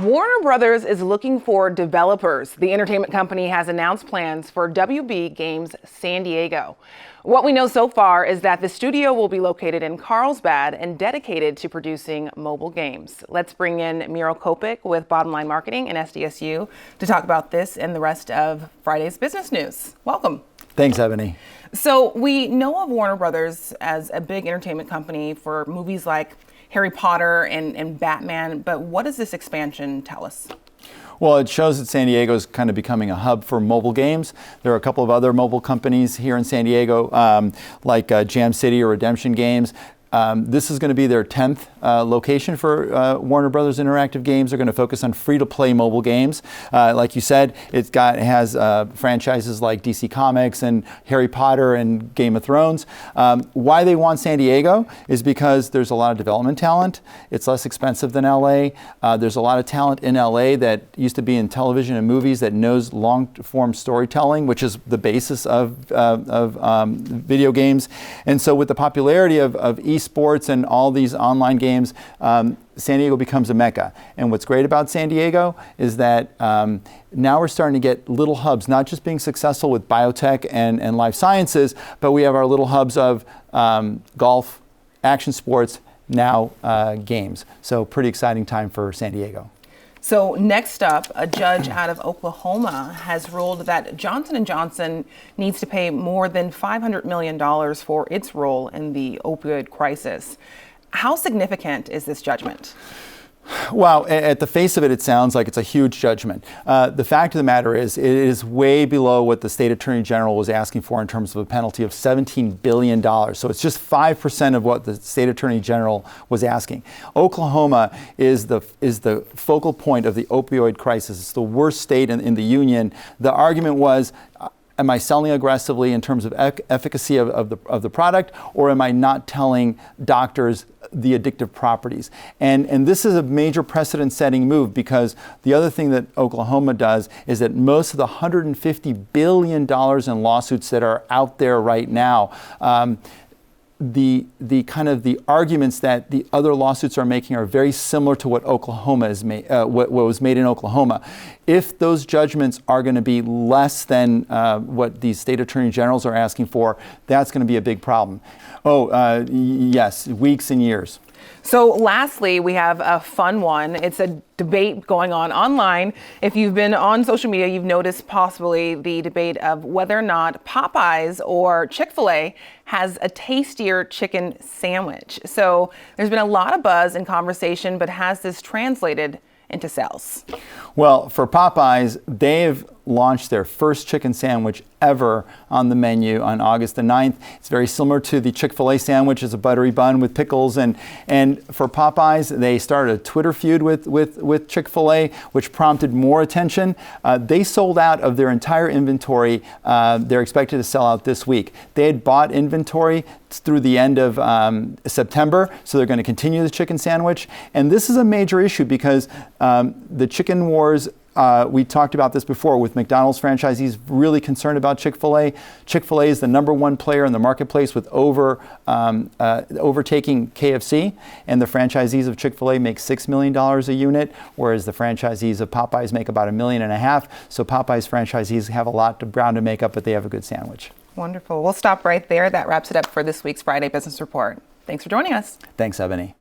Warner Brothers is looking for developers. The entertainment company has announced plans for WB Games San Diego. What we know so far is that the studio will be located in Carlsbad and dedicated to producing mobile games. Let's bring in Muriel Kopik with Bottom Line Marketing and SDSU to talk about this and the rest of Friday's business news. Welcome. Thanks, Ebony. So we know of Warner Brothers as a big entertainment company for movies like Harry Potter and Batman, but what does this expansion tell us? Well, it shows that San Diego is kind of becoming a hub for mobile games. There are a couple of other mobile companies here in San Diego, like Jam City or Redemption Games. This is going to be their 10th location for Warner Brothers Interactive Games. They're going to focus on free-to-play mobile games. Like you said, it has franchises like DC Comics and Harry Potter and Game of Thrones. Why they want San Diego is because there's a lot of development talent. It's less expensive than LA. There's a lot of talent in LA that used to be in television and movies that knows long-form storytelling, which is the basis of video games. And so with the popularity of esports and all these online games, San Diego becomes a mecca. And what's great about San Diego is that now we're starting to get little hubs, not just being successful with biotech and life sciences, but we have our little hubs of golf, action sports, now games. So pretty exciting time for San Diego. So next up, a judge out of Oklahoma has ruled that Johnson & Johnson needs to pay more than $500 million for its role in the opioid crisis. How significant is this judgment? Well, at the face of it, it sounds like it's a huge judgment. The fact of the matter is, it is way below what the state attorney general was asking for in terms of a penalty of $17 billion. So it's just 5% of what the state attorney general was asking. Oklahoma is the focal point of the opioid crisis. It's the worst state in the union. The argument was, am I selling aggressively in terms of efficacy of the product, or am I not telling doctors the addictive properties? And this is a major precedent-setting move, because the other thing that Oklahoma does is that most of the $150 billion in lawsuits that are out there right now, the kind of the arguments that the other lawsuits are making are very similar to what Oklahoma is what was made in Oklahoma. If those judgments are going to be less than what these state attorney generals are asking for, that's going to be a big problem. Yes, weeks and years. So lastly, we have a fun one. It's a debate going on online. If you've been on social media, you've noticed possibly the debate of whether or not Popeyes or ChickfilA has a tastier chicken sandwich. So there's been a lot of buzz and conversation, but has this translated into sales? Well, for Popeyes, they've launched their first chicken sandwich ever on the menu on August the 9th. It's very similar to the ChickfilA sandwich. It's a buttery bun with pickles. And for Popeyes, they started a Twitter feud with ChickfilA, which prompted more attention. They sold out of their entire inventory. They're expected to sell out this week. They had bought inventory through the end of September, so they're going to continue the chicken sandwich. And this is a major issue because the chicken wars, we talked about this before with McDonald's franchisees really concerned about Chick-fil-A. Chick-fil-A is the #1 player in the marketplace with overtaking KFC, and the franchisees of Chick-fil-A make $6 million a unit, whereas the franchisees of Popeyes make about $1.5 million. So Popeyes franchisees have a lot of ground to make up, but they have a good sandwich. Wonderful. We'll stop right there. That wraps it up for this week's Friday Business Report. Thanks for joining us. Thanks, Ebony.